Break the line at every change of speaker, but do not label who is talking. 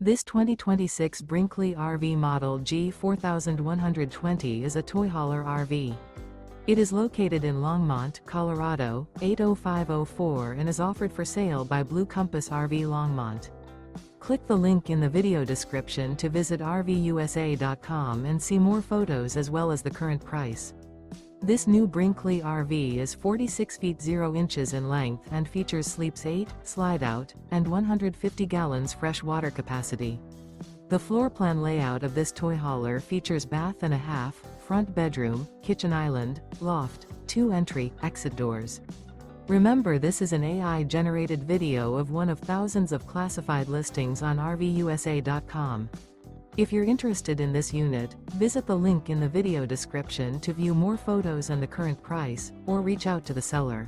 This 2026 Brinkley RV Model G 4120 is a toy hauler RV. It is located in Longmont, Colorado, 80504 and is offered for sale by Blue Compass RV Longmont. Click the link in the video description to visit RVUSA.com and see more photos as well as the current price. This new Brinkley RV is 46 feet 0 inches in length and features sleeps 8, slide-out, and 150 gallons fresh water capacity. The floor plan layout of this toy hauler features bath and a half, front bedroom, kitchen island, loft, 2 entry, exit doors. Remember, this is an AI-generated video of one of thousands of classified listings on RVUSA.com. If you're interested in this unit, visit the link in the video description to view more photos and the current price, or reach out to the seller.